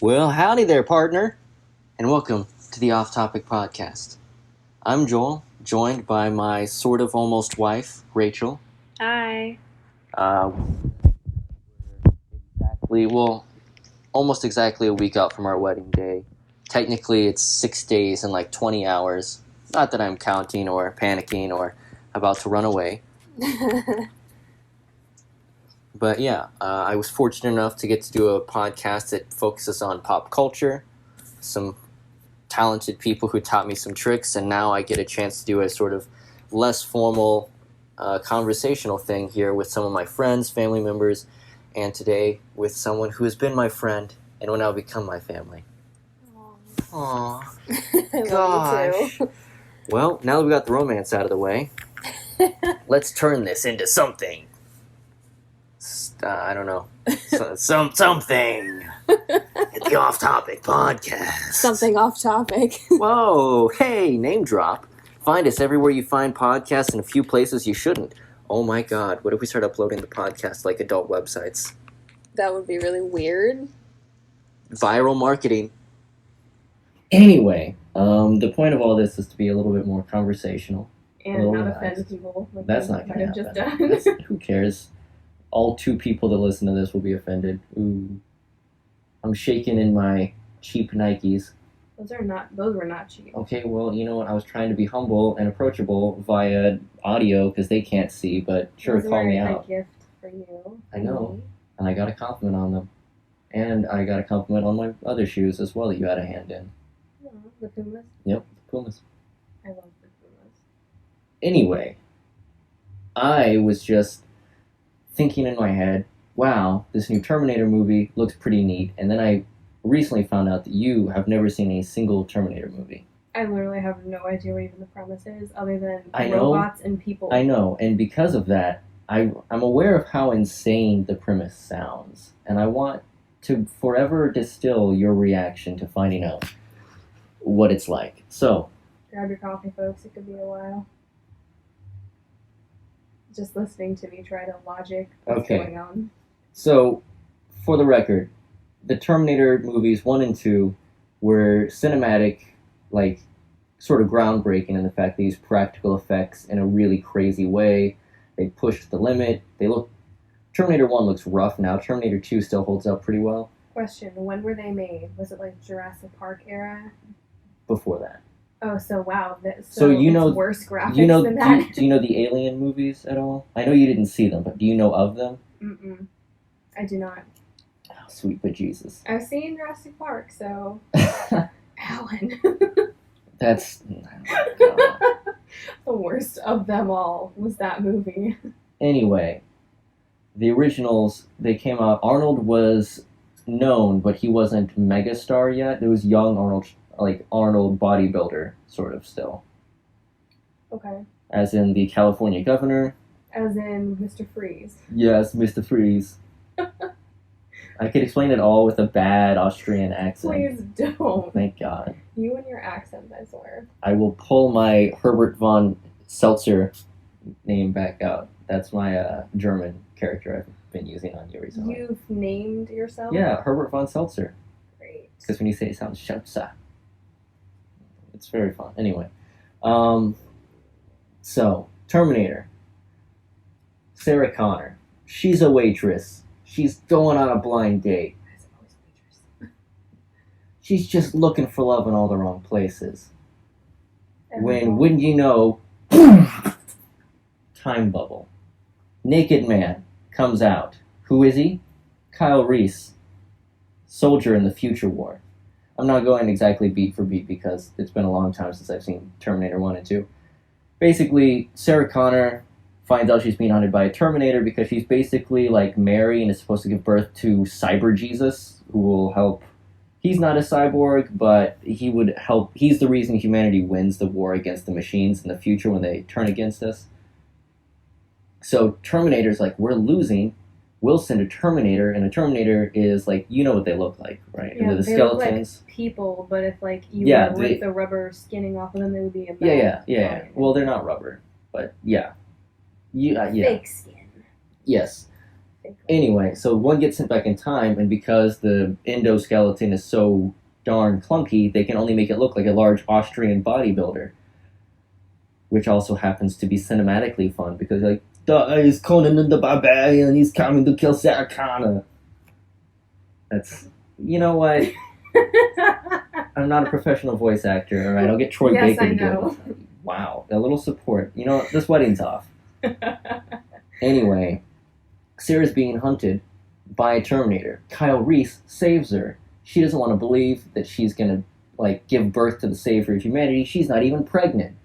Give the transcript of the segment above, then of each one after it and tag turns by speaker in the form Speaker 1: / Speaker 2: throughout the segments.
Speaker 1: Well, howdy there, partner, and welcome to the Off Topic Podcast. I'm Joel, joined by my sort of almost wife, Rachel.
Speaker 2: Hi.
Speaker 1: Almost exactly a week out from our wedding day. Technically, it's 6 days and like 20 hours. Not that I'm counting or panicking or about to run away. But yeah, I was fortunate enough to get to do a podcast that focuses on pop culture, some talented people who taught me some tricks, and now I get a chance to do a sort of less formal conversational thing here with some of my friends, family members, and today with someone who has been my friend and will now become my family. Aww. Gosh. Well, now that we got the romance out of the way, let's turn this into something. I don't know. Something. It's the Off Topic Podcast.
Speaker 2: Something off topic.
Speaker 1: Whoa, hey, name drop. Find us everywhere you find podcasts and a few places you shouldn't. Oh my god, what if we start uploading the podcast like adult websites?
Speaker 2: That would be really weird.
Speaker 1: Viral marketing. Anyway, the point of all this is to be a little bit more conversational.
Speaker 2: And not offend people. Like
Speaker 1: that's not going to happen. Who cares? All 2 people that listen to this will be offended. Ooh. I'm shaking in my cheap Nikes.
Speaker 2: Those were not cheap.
Speaker 1: Okay, well, you know what? I was trying to be humble and approachable via audio because they can't see, but sure, call me out.
Speaker 2: A gift for you.
Speaker 1: I know. And I got a compliment on them. And I got a compliment on my other shoes as well that you had a hand in.
Speaker 2: Oh, the Pumas?
Speaker 1: Yep, the Pumas.
Speaker 2: I love the Pumas.
Speaker 1: Anyway, I was just thinking in my head, wow, this new Terminator movie looks pretty neat. And then I recently found out that you have never seen a single Terminator movie.
Speaker 2: I literally have no idea what even the premise is, other than robots and people.
Speaker 1: I know, and because of that, I'm aware of how insane the premise sounds. And I want to forever distill your reaction to finding out what it's like. So,
Speaker 2: grab your coffee, folks. It could be a while. Just listening to me try to logic what's going on.
Speaker 1: So, for the record, the Terminator movies 1 and 2 were cinematic, like, sort of groundbreaking in the fact they used practical effects in a really crazy way. They pushed the limit. Terminator 1 looks rough now. Terminator 2 still holds up pretty well.
Speaker 2: Question, when were they made? Was it like Jurassic Park era?
Speaker 1: Before that.
Speaker 2: Oh, so wow.
Speaker 1: So you know,
Speaker 2: worse graphics than that?
Speaker 1: Do you know the Alien movies at all? I know you didn't see them, but do you know of them?
Speaker 2: Mm-mm. I do not.
Speaker 1: Oh, sweet bejesus.
Speaker 2: I've seen Jurassic Park, so... Alan.
Speaker 1: That's...
Speaker 2: The worst of them all was that movie.
Speaker 1: Anyway, the originals, they came out... Arnold was known, but he wasn't megastar yet. There was young Arnold... like Arnold bodybuilder, sort of still.
Speaker 2: Okay.
Speaker 1: As in the California governor.
Speaker 2: As in Mr. Freeze.
Speaker 1: Yes, Mr. Freeze. I could explain it all with a bad Austrian accent.
Speaker 2: Please don't.
Speaker 1: Thank God.
Speaker 2: You and your accent, I swear.
Speaker 1: I will pull my Herbert von Seltzer name back out. That's my German character I've been using on you recently.
Speaker 2: You've named yourself?
Speaker 1: Yeah, Herbert von Seltzer.
Speaker 2: Great.
Speaker 1: Because when you say it sounds Seltzer. It's very fun. Anyway. So, Terminator. Sarah Connor. She's a waitress. She's going on a blind date.
Speaker 2: I suppose waitress.
Speaker 1: She's just looking for love in all the wrong places. When, wouldn't you know, time bubble. Naked man comes out. Who is he? Kyle Reese. Soldier in the future war. I'm not going exactly beat for beat because it's been a long time since I've seen Terminator 1 and 2. Basically, Sarah Connor finds out she's being hunted by a Terminator because she's basically like Mary and is supposed to give birth to Cyber Jesus, who will help. He's not a cyborg, but he would help. He's the reason humanity wins the war against the machines in the future when they turn against us. So Terminator's like, we're losing. We'll send a Terminator, and a Terminator is like, you know what they look like, right?
Speaker 2: Yeah,
Speaker 1: the
Speaker 2: they
Speaker 1: skeletons.
Speaker 2: Look like people, but if like you were to rip the rubber skinning off of them, they would be a
Speaker 1: yeah. Well, they're not rubber, but yeah.
Speaker 2: Fake skin.
Speaker 1: Yes. Anyway, so one gets sent back in time, and because the endoskeleton is so darn clunky, they can only make it look like a large Austrian bodybuilder. Which also happens to be cinematically fun, because like, he's Conan the Barbarian, he's coming to kill Sarah Connor. That's, you know what? I'm not a professional voice actor, alright? I'll get Troy Baker to do it. Wow, a little support. You know what? This wedding's off. Anyway, Sarah's being hunted by a Terminator. Kyle Reese saves her. She doesn't want to believe that she's gonna like give birth to the savior of humanity. She's not even pregnant.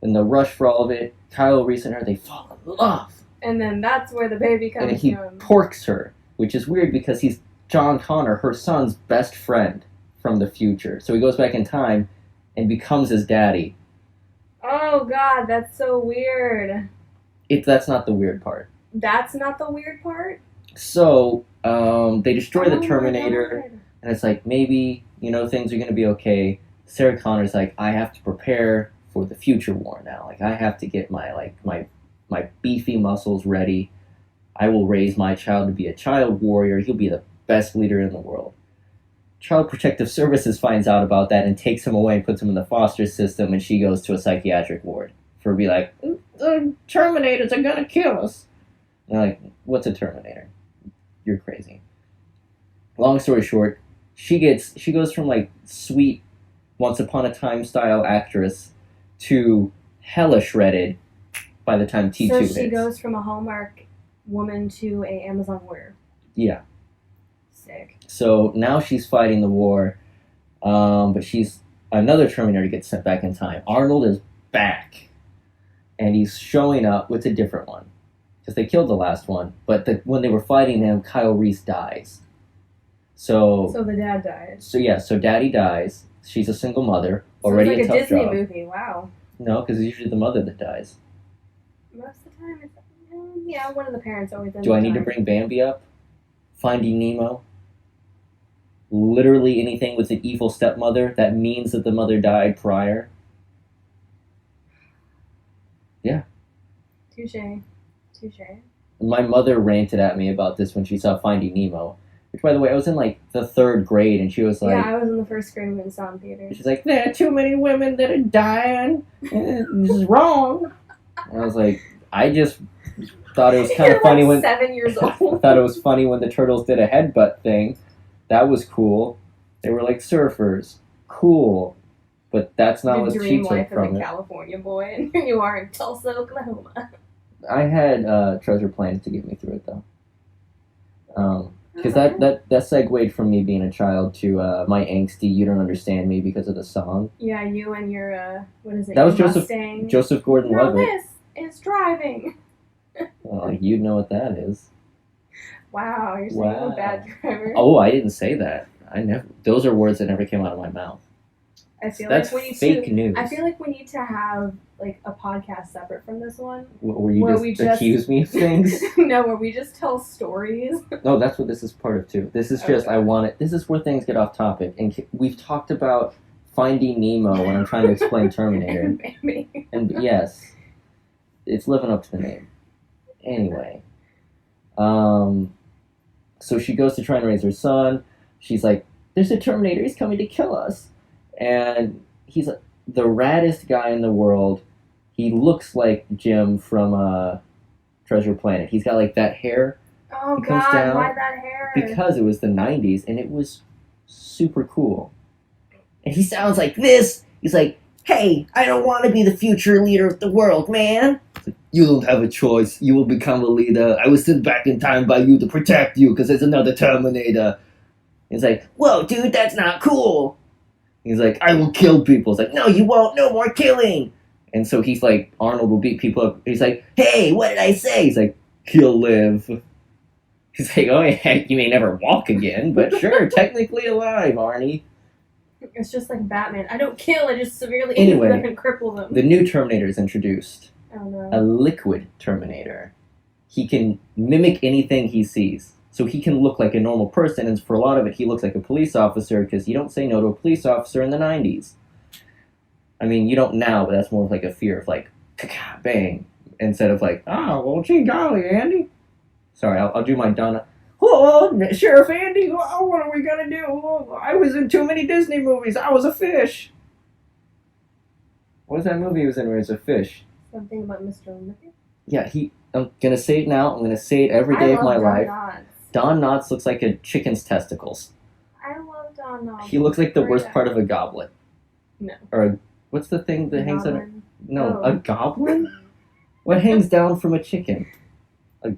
Speaker 1: In the rush for all of it, Kyle Reese and her, they fall in love.
Speaker 2: And then that's where the baby comes
Speaker 1: And he porks her, which is weird because he's John Connor, her son's best friend from the future. So he goes back in time and becomes his daddy.
Speaker 2: Oh God, that's so weird.
Speaker 1: That's not the weird part.
Speaker 2: That's not the weird part?
Speaker 1: So, they destroy the Terminator, and it's like, maybe, things are going to be okay. Sarah Connor's like, I have to prepare for the future war now. Like, I have to get my beefy muscles ready. I will raise my child to be a child warrior. He'll be the best leader in the world. Child Protective Services finds out about that and takes him away and puts him in the foster system, and she goes to a psychiatric ward for be like, the Terminators are gonna kill us. And they're like, what's a Terminator? You're crazy. Long story short, she goes from like sweet Once Upon a Time style actress to hella shredded by the time T2 hits.
Speaker 2: So she goes from a Hallmark woman to a Amazon warrior.
Speaker 1: Yeah.
Speaker 2: Sick.
Speaker 1: So now she's fighting the war, but another Terminator gets sent back in time. Arnold is back, and he's showing up with a different one, because they killed the last one. But when they were fighting him, Kyle Reese dies. So
Speaker 2: the dad dies.
Speaker 1: So daddy dies. She's a single mother, already
Speaker 2: it's like
Speaker 1: a tough
Speaker 2: Disney
Speaker 1: job.
Speaker 2: movie. Wow.
Speaker 1: No, because it's usually the mother that dies.
Speaker 2: Most of the time, one of the parents always ends
Speaker 1: Do I
Speaker 2: up
Speaker 1: need to
Speaker 2: dying.
Speaker 1: bring Bambi up? Finding Nemo? Literally anything with an evil stepmother that means that the mother died prior. Yeah.
Speaker 2: Touche.
Speaker 1: My mother ranted at me about this when she saw Finding Nemo. Which, by the way, I was in like the 3rd grade, and she was like...
Speaker 2: Yeah, I was in the 1st grade when we saw in theaters.
Speaker 1: She's like, there are too many women that are dying. This is wrong. And I was like, I just thought it was kind of funny when...
Speaker 2: 7 years old.
Speaker 1: I thought it was funny when the turtles did a headbutt thing. That was cool. They were like surfers. Cool. But that's not what she took from it. The dream life of a
Speaker 2: California boy, and here you are in Tulsa, Oklahoma.
Speaker 1: I had treasure plans to get me through it, though. Because that segued from me being a child to my angsty "You Don't Understand Me" because of the song.
Speaker 2: Yeah, you and your what is it?
Speaker 1: That was
Speaker 2: Mustang.
Speaker 1: Joseph Gordon-Levitt.
Speaker 2: No, this is driving.
Speaker 1: Well, you'd know what that is.
Speaker 2: Wow, you're saying I'm a bad driver.
Speaker 1: Oh, I didn't say that. Those are words that never came out of my mouth.
Speaker 2: I feel
Speaker 1: That's
Speaker 2: like
Speaker 1: fake news.
Speaker 2: I feel like we need to have like a podcast separate from this one.
Speaker 1: Where you just accuse me of things?
Speaker 2: No, where we just tell stories.
Speaker 1: No, that's what this is part of too. This is just this is where things get off topic, and we've talked about Finding Nemo when I'm trying to explain Terminator. And yes, it's living up to the name. Anyway, so she goes to try and raise her son. She's like, "There's a Terminator. He's coming to kill us." And he's the raddest guy in the world. He looks like Jim from Treasure Planet. He's got like that hair.
Speaker 2: Oh God, why that hair?
Speaker 1: Because it was the 90s and it was super cool. And he sounds like this. He's like, "Hey, I don't want to be the future leader of the world, man." Like, "You don't have a choice. You will become a leader. I was sent back in time by you to protect you because there's another Terminator." He's like, "Whoa, dude, that's not cool." He's like, "I will kill people." It's like, "No, you won't. No more killing." And so he's like, Arnold will beat people up. He's like, "Hey, what did I say?" He's like, "He'll live." He's like, "Oh, yeah, you may never walk again, but sure, technically alive, Arnie."
Speaker 2: It's just like Batman. I don't kill, I just severely injure them and cripple them.
Speaker 1: The new Terminator is introduced.
Speaker 2: Oh, no.
Speaker 1: A liquid Terminator. He can mimic anything he sees. So he can look like a normal person, and for a lot of it, he looks like a police officer, because you don't say no to a police officer in the 90s. I mean, you don't now, but that's more of like a fear of like, bang, instead of like, "Oh, well, gee golly, Andy." Sorry, I'll do my Donna. Oh, Sheriff Andy, oh, what are we gonna do? Oh, I was in too many Disney movies. I was a fish. What was that movie he was in where he was a fish?
Speaker 2: Something about Mr. Olympia?
Speaker 1: Yeah, I'm gonna say it now. I'm gonna say it every day of my life. Don Knotts looks like a chicken's testicles.
Speaker 2: I love Don Knotts.
Speaker 1: He looks like the worst part of a goblet.
Speaker 2: No.
Speaker 1: Or what's the thing that hangs on? No,
Speaker 2: Oh.
Speaker 1: a goblin? What hangs down from a chicken?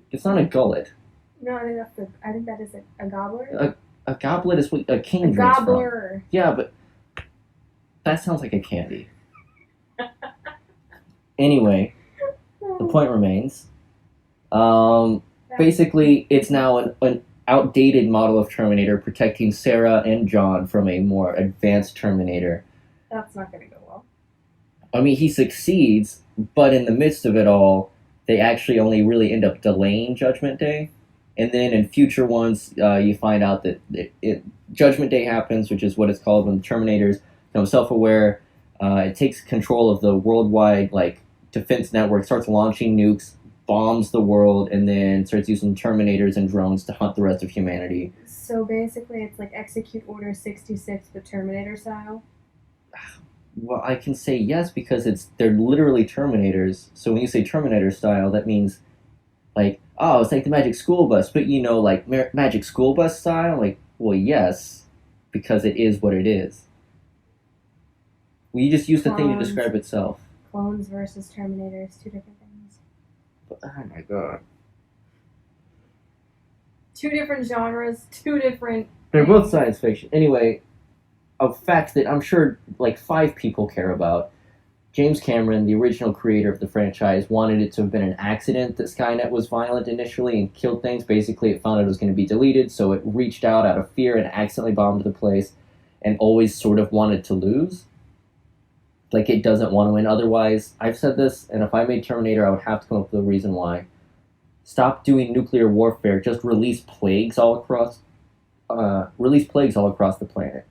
Speaker 1: It's not a gullet.
Speaker 2: No, I think that is a gobbler.
Speaker 1: A goblet is what a king
Speaker 2: A
Speaker 1: drinks
Speaker 2: gobbler.
Speaker 1: from. Yeah, but that sounds like a candy. Anyway, the point remains. Basically, it's now an outdated model of Terminator protecting Sarah and John from a more advanced Terminator.
Speaker 2: That's not going to go well.
Speaker 1: I mean, he succeeds, but in the midst of it all, they actually only really end up delaying Judgment Day. And then in future ones, you find out that Judgment Day happens, which is what it's called when the Terminators become self-aware. It takes control of the worldwide defense network, starts launching nukes, bombs the world, and then starts using Terminators and drones to hunt the rest of humanity.
Speaker 2: So basically, it's like Execute Order 66, but Terminator style?
Speaker 1: Well, I can say yes because they're literally Terminators. So when you say Terminator style, that means oh, it's like the Magic School Bus, but Magic School Bus style? Well, yes, because it is what it is. Well, you just use the thing to describe itself.
Speaker 2: Clones versus Terminators, two different things.
Speaker 1: Oh my god.
Speaker 2: Two different genres, two different
Speaker 1: They're both science fiction. Anyway, a fact that I'm sure 5 people care about. James Cameron, the original creator of the franchise, wanted it to have been an accident that Skynet was violent initially and killed things. Basically, it found out it was going to be deleted, so it reached out of fear and accidentally bombed the place and always sort of wanted to lose. It doesn't want to win. Otherwise, I've said this, and if I made Terminator, I would have to come up with a reason why. Stop doing nuclear warfare. Just release plagues all across the planet.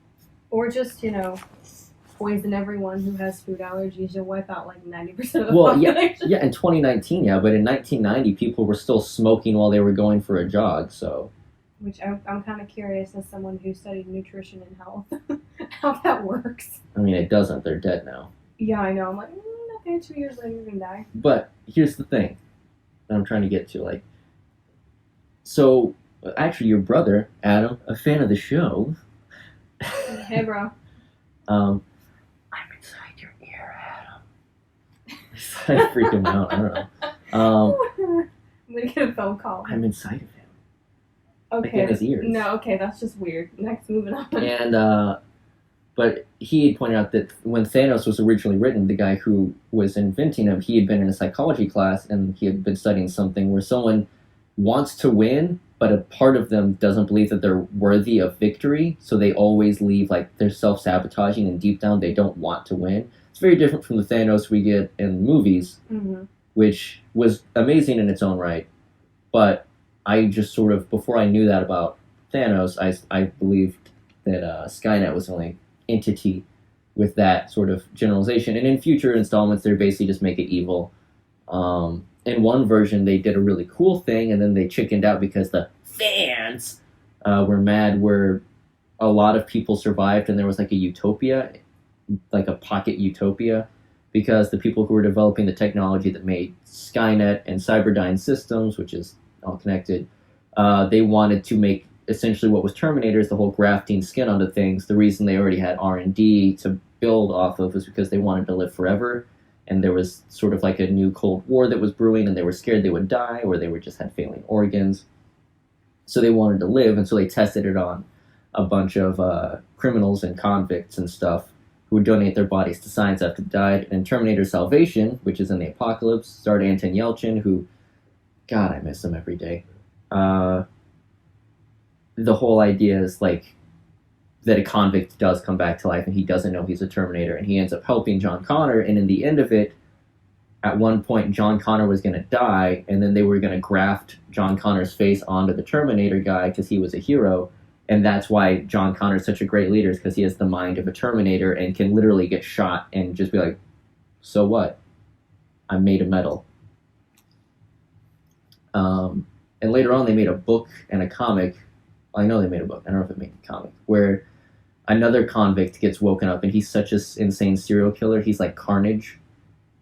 Speaker 2: Or just, poison everyone who has food allergies. You'll wipe out 90% of the population.
Speaker 1: Yeah, in 2019, yeah, but in 1990, people were still smoking while they were going for a jog, so.
Speaker 2: Which I'm kind of curious, as someone who studied nutrition and health, how that works.
Speaker 1: I mean, it doesn't. They're dead now.
Speaker 2: Yeah, I know. I'm like, okay, 2 years later, you're going to die.
Speaker 1: But here's the thing that I'm trying to get to. So, actually, your brother, Adam, a fan of the show.
Speaker 2: Hey, bro.
Speaker 1: I'm inside your ear, Adam. I freak him out. I don't know.
Speaker 2: I'm going to get a phone call.
Speaker 1: I'm inside of him.
Speaker 2: Okay.
Speaker 1: In his ears.
Speaker 2: No, okay, that's just weird. Next, moving on.
Speaker 1: And, but he had pointed out that when Thanos was originally written, the guy who was inventing him, he had been in a psychology class and he had been studying something where someone wants to win, but a part of them doesn't believe that they're worthy of victory, so they always leave, they're self-sabotaging, and deep down they don't want to win. It's very different from the Thanos we get in movies, which was amazing in its own right, but I just sort of, before I knew that about Thanos, I believed that Skynet was the only entity with that sort of generalization. And in future installments, they basically just make it evil. In one version, they did a really cool thing, and then they chickened out because the fans were mad where a lot of people survived, and there was a utopia, a pocket utopia, because the people who were developing the technology that made Skynet and Cyberdyne Systems, which is all connected, they wanted to make essentially what was Terminators, the whole grafting skin onto things. The reason they already had R&D to build off of was because they wanted to live forever, and there was sort of a new Cold War that was brewing, and they were scared they would die, or they just had failing organs. So they wanted to live, and so they tested it on a bunch of criminals and convicts and stuff who would donate their bodies to science after they died. And Terminator Salvation, which is in the Apocalypse, starred Anton Yelchin, who, God, I miss him every day. The whole idea is that a convict does come back to life and he doesn't know he's a Terminator, and he ends up helping John Connor, and in the end of it, at one point John Connor was going to die, and then they were going to graft John Connor's face onto the Terminator guy because he was a hero, and that's why John Connor is such a great leader, is because he has the mind of a Terminator and can literally get shot and just be like, so what? I'm made of metal. And later on, they made a book and a comic. I know they made a book. I don't know if it made a comic where another convict gets woken up, and he's such an insane serial killer. He's like Carnage,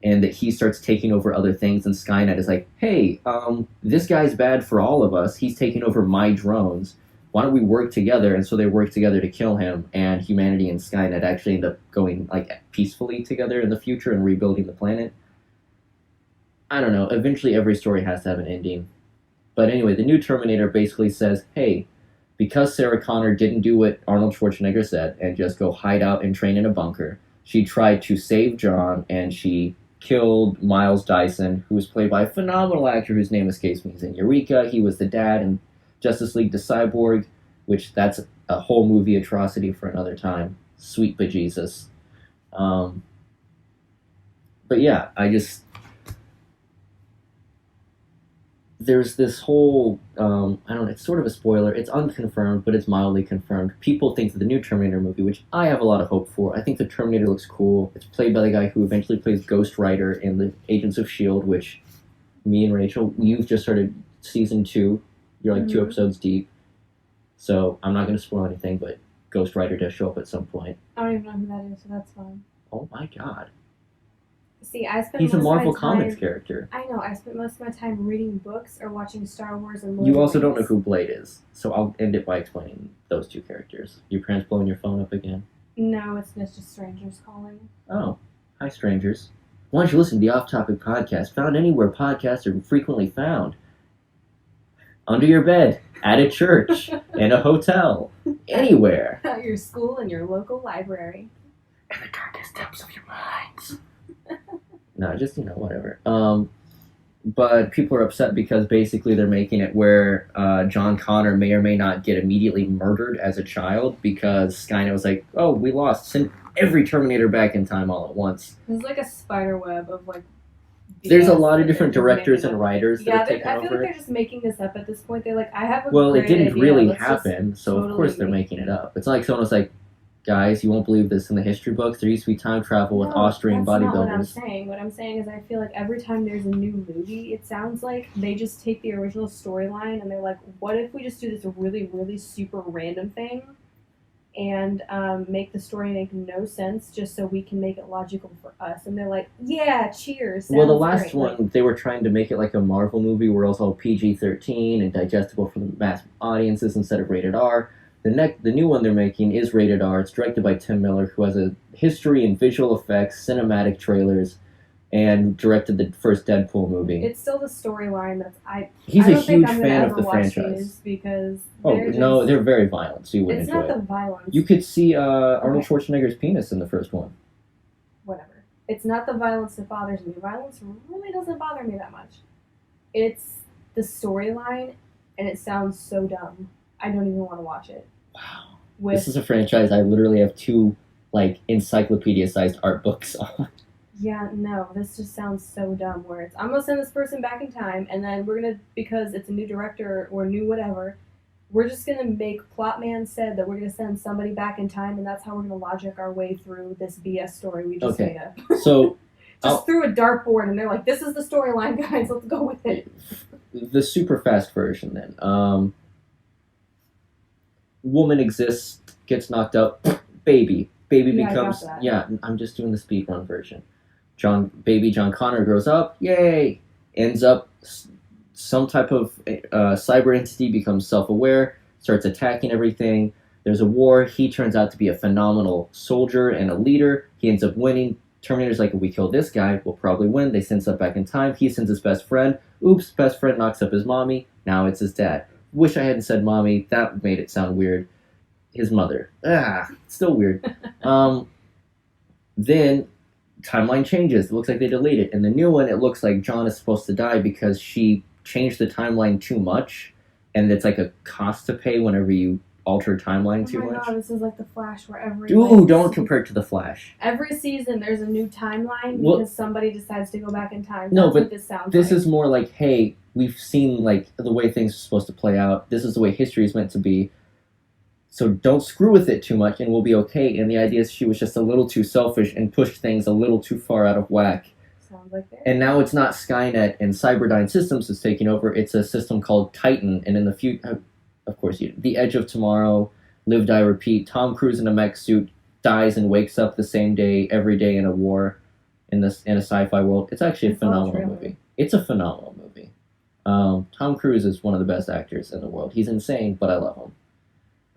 Speaker 1: and that he starts taking over other things. And Skynet is like, "Hey, this guy's bad for all of us. He's taking over my drones. Why don't we work together?" And so they work together to kill him. And humanity and Skynet actually end up going like peacefully together in the future and rebuilding the planet. I don't know. Eventually, every story has to have an ending. But anyway, the new Terminator basically says, "Hey, because Sarah Connor didn't do what Arnold Schwarzenegger said and just go hide out and train in a bunker, she tried to save John, and she killed Miles Dyson, who was played by a phenomenal actor whose name escapes me. He's in Eureka. He was the dad in Justice League to Cyborg, which that's a whole movie atrocity for another time. Sweet bejesus. But yeah, there's this whole, I don't know, it's sort of a spoiler. It's unconfirmed, but it's mildly confirmed. People think that the new Terminator movie, which I have a lot of hope for, I think the Terminator looks cool. It's played by the guy who eventually plays Ghost Rider in the Agents of S.H.I.E.L.D., which me and Rachel, you've just started season 2. You're like 2 episodes deep. So I'm not going to spoil anything, but Ghost Rider does show up at some point.
Speaker 2: I don't even know who that is, so that's fine.
Speaker 1: Oh my god.
Speaker 2: See, I spent
Speaker 1: He's a
Speaker 2: most
Speaker 1: Marvel
Speaker 2: of my time,
Speaker 1: Comics character.
Speaker 2: I know, I spent most of my time reading books or watching Star Wars and
Speaker 1: You also don't know who Blade is, so I'll end it by explaining those 2 characters. Your parents blowing your phone up again?
Speaker 2: No, it's just strangers calling.
Speaker 1: Oh, hi strangers. Why don't you listen to the Off Topic Podcast, found anywhere podcasts are frequently found? Under your bed, at a church, in a hotel, anywhere.
Speaker 2: At your school and your local library.
Speaker 1: In the darkest depths of your minds. No, just, whatever. But people are upset because basically they're making it where John Connor may or may not get immediately murdered as a child because Skynet was like, "Oh, we lost. Send every Terminator back in time all at once."
Speaker 2: There's like a spider web of like...
Speaker 1: There's a lot of different directors and writers that have taken
Speaker 2: I feel
Speaker 1: over.
Speaker 2: like they're just making this up at this point. They're like, I have a
Speaker 1: Well, it
Speaker 2: great
Speaker 1: didn't
Speaker 2: idea.
Speaker 1: really
Speaker 2: Let's
Speaker 1: happen, so
Speaker 2: totally
Speaker 1: of course they're
Speaker 2: make
Speaker 1: making it up. It's not like someone was like, "Guys, you won't believe this. In the history books, there used to be time travel with Austrian
Speaker 2: that's not what I'm
Speaker 1: bodybuilders."
Speaker 2: saying. What I'm saying is I feel like every time there's a new movie, it sounds like they just take the original storyline and they're like, what if we just do this really, really super random thing and make the story make no sense just so we can make it logical for us? And they're like, yeah, cheers.
Speaker 1: Well, the
Speaker 2: sounds
Speaker 1: last
Speaker 2: great.
Speaker 1: one, they were trying to make it like a Marvel movie where it was all PG-13 and digestible for the mass audiences instead of rated R. The new one they're making is rated R. It's directed by Tim Miller, who has a history in visual effects, cinematic trailers, and directed the first Deadpool movie.
Speaker 2: It's still the storyline that's
Speaker 1: He's
Speaker 2: I
Speaker 1: a
Speaker 2: don't think
Speaker 1: huge
Speaker 2: I'm gonna
Speaker 1: fan
Speaker 2: ever
Speaker 1: of the
Speaker 2: watch
Speaker 1: franchise.
Speaker 2: these because
Speaker 1: They're very violent, so you wouldn't
Speaker 2: it's
Speaker 1: enjoy
Speaker 2: not
Speaker 1: it.
Speaker 2: the violence.
Speaker 1: You could see Arnold Schwarzenegger's penis in the first one.
Speaker 2: Whatever. It's not the violence that bothers me. Violence really doesn't bother me that much. It's the storyline, and it sounds so dumb. I don't even want to watch it.
Speaker 1: Wow.
Speaker 2: With
Speaker 1: This is a franchise I literally have 2 encyclopedia-sized art books on.
Speaker 2: Yeah, no, this just sounds so dumb where it's, I'm going to send this person back in time, and then we're going to, because it's a new director or new whatever, we're just going to make Plotman said that we're going to send somebody back in time, and that's how we're going to logic our way through this BS story we just made up.
Speaker 1: So,
Speaker 2: just through a dartboard, and they're like, this is the storyline, guys, let's go with it.
Speaker 1: The super fast version then. Woman exists, gets knocked up, baby. Baby
Speaker 2: Yeah,
Speaker 1: becomes...
Speaker 2: I got that.
Speaker 1: Yeah, I'm just doing the speedrun version. Baby John Connor grows up, yay! Ends up some type of cyber entity, becomes self-aware, starts attacking everything. There's a war. He turns out to be a phenomenal soldier and a leader. He ends up winning. Terminator's like, if we kill this guy, we'll probably win. They send stuff back in time. He sends his best friend. Oops, best friend knocks up his mommy. Now it's his dad. Wish I hadn't said mommy. That made it sound weird. His mother. Still weird. Then timeline changes. It looks like they delete it. In the new one, it looks like John is supposed to die because she changed the timeline too much, and it's like a cost to pay whenever you alter timeline too much.
Speaker 2: Oh my god, this is like the Flash where
Speaker 1: Don't compare it to the Flash.
Speaker 2: Every season there's a new timeline
Speaker 1: Well,
Speaker 2: because somebody decides to go back in time.
Speaker 1: No,
Speaker 2: That's
Speaker 1: but
Speaker 2: what this sounds
Speaker 1: This
Speaker 2: like.
Speaker 1: is more like, hey, we've seen the way things are supposed to play out. This is the way history is meant to be. So don't screw with it too much and we'll be okay. And the idea is she was just a little too selfish and pushed things a little too far out of whack.
Speaker 2: Sounds like there.
Speaker 1: And now it's not Skynet and Cyberdyne Systems that's taking over. It's a system called Titan. And in the future, of course, The Edge of Tomorrow, Live, Die, Repeat. Tom Cruise in a mech suit dies and wakes up the same day every day in a war in a sci-fi world. It's actually a phenomenal movie. It's a phenomenal movie. Tom Cruise is one of the best actors in the world. He's insane, but I love him.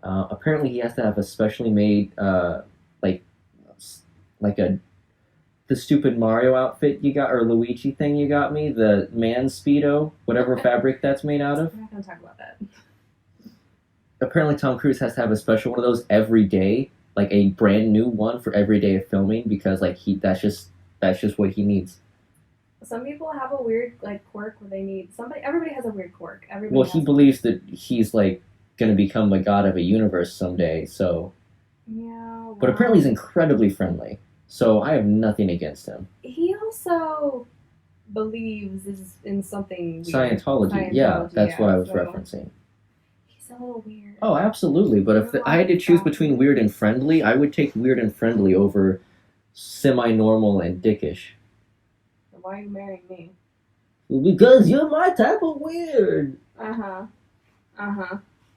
Speaker 1: Apparently, he has to have a specially made, the stupid Mario outfit you got, or Luigi thing you got me, the man Speedo, whatever fabric that's made out of.
Speaker 2: We're not going to talk about that.
Speaker 1: Apparently, Tom Cruise has to have a special one of those every day, like a brand new one for every day of filming, because that's just what he needs.
Speaker 2: Some people have a weird quirk where they need somebody. Everybody has a weird quirk.
Speaker 1: He believes that he's going to become the god of a universe someday. So,
Speaker 2: yeah. Well,
Speaker 1: but apparently, he's incredibly friendly. So I have nothing against him.
Speaker 2: He also believes in something weird.
Speaker 1: Scientology. Yeah, that's what I was referencing.
Speaker 2: He's a little weird.
Speaker 1: Oh, absolutely. But if I had to choose between weird and friendly, I would take weird and friendly over semi-normal and dickish.
Speaker 2: Why are you marrying me?
Speaker 1: Because you're my type of weird.
Speaker 2: Uh-huh.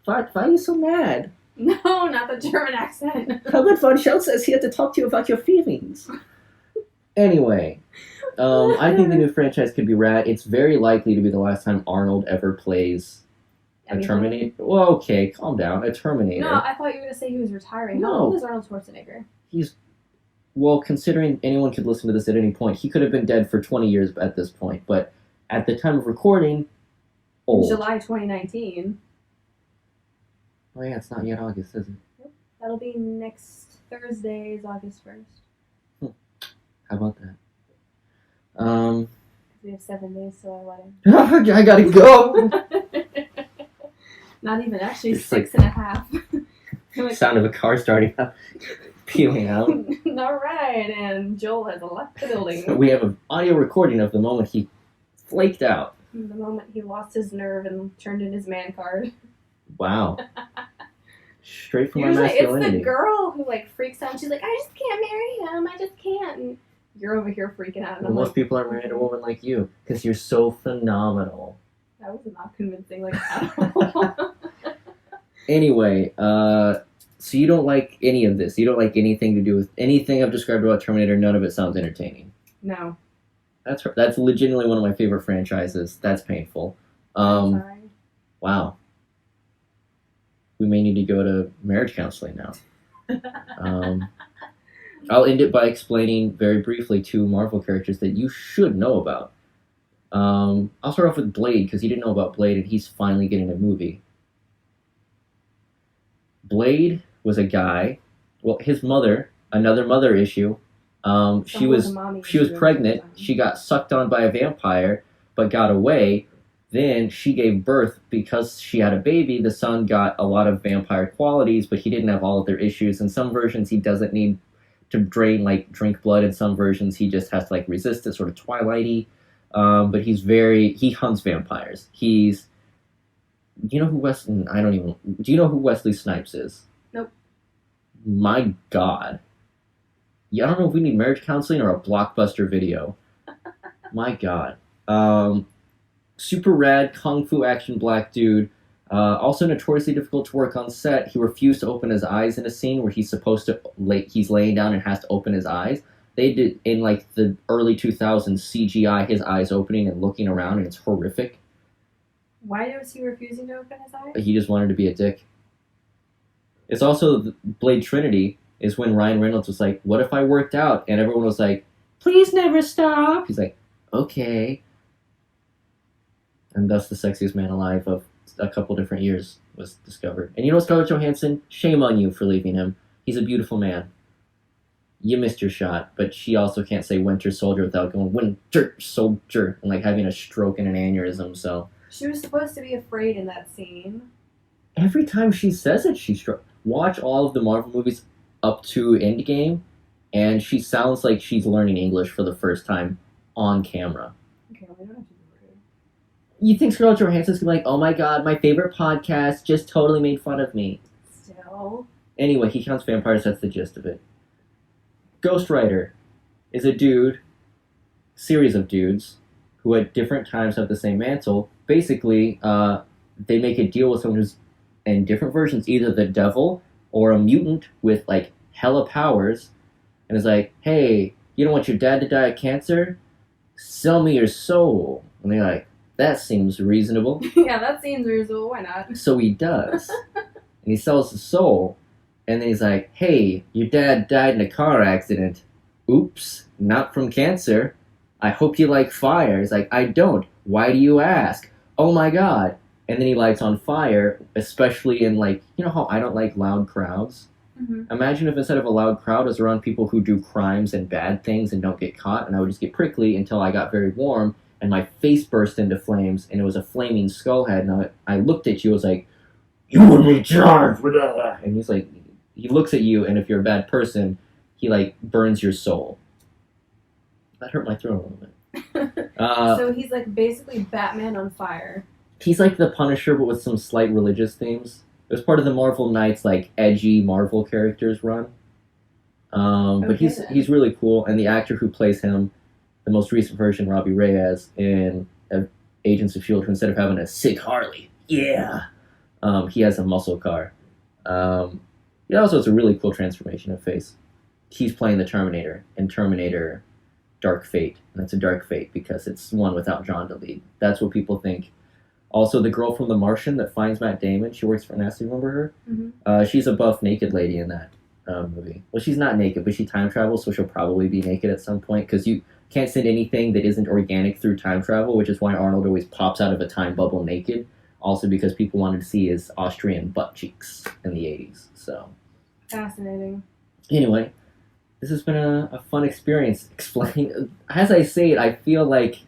Speaker 1: Why are you so mad?
Speaker 2: No, not the German accent.
Speaker 1: Herbert von Schultz is here to talk to you about your feelings. Anyway, I think the new franchise could be rad. It's very likely to be the last time Arnold ever plays a Terminator. Well, okay, calm down. A Terminator.
Speaker 2: No, I thought you were going to say he was retiring.
Speaker 1: No.
Speaker 2: How old is Arnold Schwarzenegger?
Speaker 1: Well, considering anyone could listen to this at any point, he could have been dead for 20 years at this point. But at the time of recording, old.
Speaker 2: July 2019.
Speaker 1: Oh yeah, it's not yet August, is it?
Speaker 2: Yep. That'll be next Thursday, August 1st.
Speaker 1: How about that?
Speaker 2: We have 7 days till our wedding.
Speaker 1: I gotta go!
Speaker 2: Not even, actually, it's 6.5.
Speaker 1: Sound of a car starting up, peeling out.
Speaker 2: Alright, and Joel has left the building.
Speaker 1: So we have an audio recording of the moment he flaked out.
Speaker 2: The moment he lost his nerve and turned in his man card.
Speaker 1: Wow. Straight from
Speaker 2: Usually
Speaker 1: my masculinity.
Speaker 2: it's the girl who freaks out and she's like, I just can't marry him, I just can't. And you're over here freaking out. And
Speaker 1: most people are married to a woman like you because you're so phenomenal.
Speaker 2: That was not convincing at all.
Speaker 1: Anyway, so you don't like any of this. You don't like anything to do with anything I've described about Terminator. None of it sounds entertaining.
Speaker 2: No.
Speaker 1: That's legitimately one of my favorite franchises. That's painful.
Speaker 2: Sorry.
Speaker 1: Wow. We may need to go to marriage counseling now. I'll end it by explaining very briefly 2 Marvel characters that you should know about. I'll start off with Blade, because you didn't know about Blade, and he's finally getting a movie. Blade was a guy. Well, his mother, another mother issue. She was pregnant. She got sucked on by a vampire, but got away. Then she gave birth. Because she had a baby, the son got a lot of vampire qualities, but he didn't have all of their issues. In some versions, he doesn't need to drink blood. In some versions, he just has to resist it, sort of Twilight-y. But he hunts vampires. Do you know who do you know who Wesley Snipes is?
Speaker 2: Nope.
Speaker 1: My God. Yeah, I don't know if we need marriage counseling or a Blockbuster video. My God. Super rad kung fu action black dude. Also notoriously difficult to work on set. He refused to open his eyes in a scene where he's laying down and has to open his eyes. They did in the early 2000s CGI his eyes opening and looking around, and it's horrific.
Speaker 2: Why was he refusing to open his eyes?
Speaker 1: He just wanted to be a dick. It's also Blade Trinity is when Ryan Reynolds was like, "What if I worked out?" And everyone was like, "Please never stop." He's like, "Okay." And thus the sexiest man alive of a couple different years was discovered. And you know, Scarlett Johansson, shame on you for leaving him. He's a beautiful man. You missed your shot, but she also can't say Winter Soldier without going Winter Soldier and having a stroke and an aneurysm. So
Speaker 2: she was supposed to be afraid in that scene.
Speaker 1: Every time she says it, she's struck. Watch all of the Marvel movies up to Endgame, and she sounds like she's learning English for the first time on camera.
Speaker 2: Okay, we don't have to be rude.
Speaker 1: You think Scarlett Johansson's gonna be like, "Oh my God, my favorite podcast just totally made fun of me"?
Speaker 2: Still.
Speaker 1: Anyway, he counts vampires. That's the gist of it. Ghost Rider is a dude series of dudes who at different times have the same mantle. Basically, they make a deal with someone who's in different versions, either the devil or a mutant with like hella powers, and it's like, hey, you don't want your dad to die of cancer? Sell me your soul. And they're like, that seems reasonable.
Speaker 2: Yeah, that seems reasonable. Why not?
Speaker 1: So he does. And he sells the soul. And then he's like, hey, your dad died in a car accident. Oops, not from cancer. I hope you like fire. He's like, I don't. Why do you ask? Oh my god. And then he lights on fire, especially in like, you know how I don't like loud crowds?
Speaker 2: Mm-hmm.
Speaker 1: Imagine if instead of a loud crowd, I was around people who do crimes and bad things and don't get caught, and I would just get prickly until I got very warm, and my face burst into flames, and it was a flaming skull head, and I looked at you, I was like, you were in charge! And he's like, he looks at you, and if you're a bad person, he like burns your soul. That hurt my throat a little bit.
Speaker 2: So he's like basically Batman on fire.
Speaker 1: He's like the Punisher, but with some slight religious themes. It was part of the Marvel Knights, like, edgy Marvel characters run. But he's really cool, and the actor who plays him, the most recent version, Robbie Reyes, in Agents of S.H.I.E.L.D., who instead of having a sick Harley, he has a muscle car. It also has a really cool transformation of face. He's playing the Terminator in Terminator Dark Fate, and it's a Dark Fate because it's one without John to lead. That's what people think. Also, the girl from The Martian that finds Matt Damon, she works for NASA, remember her?
Speaker 2: Mm-hmm.
Speaker 1: She's a buff naked lady in that movie. Well, she's not naked, but she time travels, so she'll probably be naked at some point, because you can't send anything that isn't organic through time travel, which is why Arnold always pops out of a time bubble naked. Also because people wanted to see his Austrian butt cheeks in the 80s. So
Speaker 2: Fascinating.
Speaker 1: Anyway, this has been a fun experience explaining. As I say it, I feel like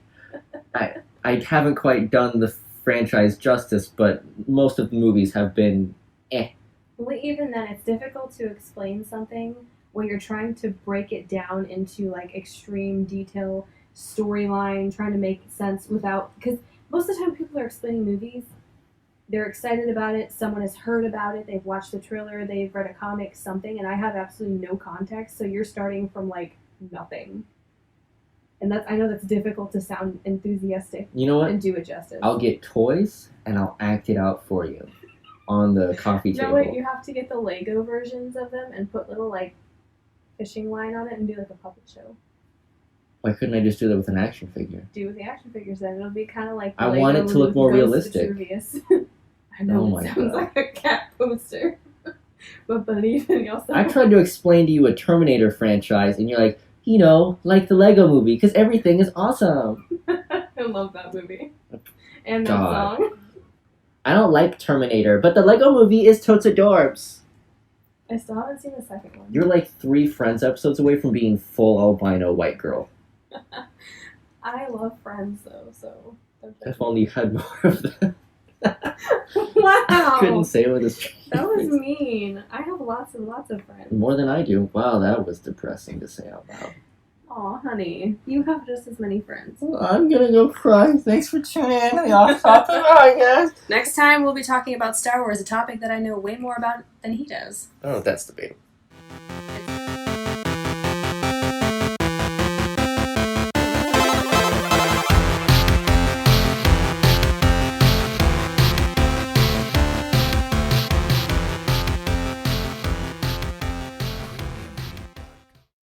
Speaker 1: I haven't quite done the franchise justice, but most of the movies have been
Speaker 2: Well, even then, it's difficult to explain something when you're trying to break it down into like extreme detail, storyline, trying to make sense without, because most of the time people are explaining movies, they're excited about it, someone has heard about it, they've watched the trailer, they've read a comic, something, and I have absolutely no context, so you're starting from like nothing. And I know that's difficult to sound enthusiastic.
Speaker 1: You know what?
Speaker 2: And do it justice.
Speaker 1: I'll get toys and I'll act it out for you on the coffee table.
Speaker 2: No, wait, you have to get the Lego versions of them and put little like fishing line on it and do like a puppet show.
Speaker 1: Why couldn't I just do that with an action figure?
Speaker 2: Do with the action figures then. It'll be kind of like the
Speaker 1: I
Speaker 2: Lego
Speaker 1: want it to look more realistic.
Speaker 2: I know,
Speaker 1: Oh
Speaker 2: it
Speaker 1: my
Speaker 2: sounds
Speaker 1: God.
Speaker 2: like a cat poster. But believe in yourself.
Speaker 1: I tried to explain to you a Terminator franchise, and you're like, you know, like the Lego movie, because everything is awesome.
Speaker 2: I love that movie. And that
Speaker 1: God.
Speaker 2: song.
Speaker 1: I don't like Terminator, but the Lego movie is totes adorbs.
Speaker 2: I still haven't seen the second one.
Speaker 1: You're like 3 Friends episodes away from being full albino white girl.
Speaker 2: I love Friends though, so don't judge
Speaker 1: If only you had more of that.
Speaker 2: me. Wow.
Speaker 1: Couldn't say it with a straight
Speaker 2: That was
Speaker 1: face.
Speaker 2: mean. I have lots and lots of friends.
Speaker 1: More than I do. Wow, that was depressing to say out loud.
Speaker 2: Aw, honey. You have just as many friends.
Speaker 1: I'm gonna go cry. Thanks for tuning in. Off topic, I guess.
Speaker 2: Next time we'll be talking about Star Wars, a topic that I know way more about than he does.
Speaker 1: Oh, that's debatable.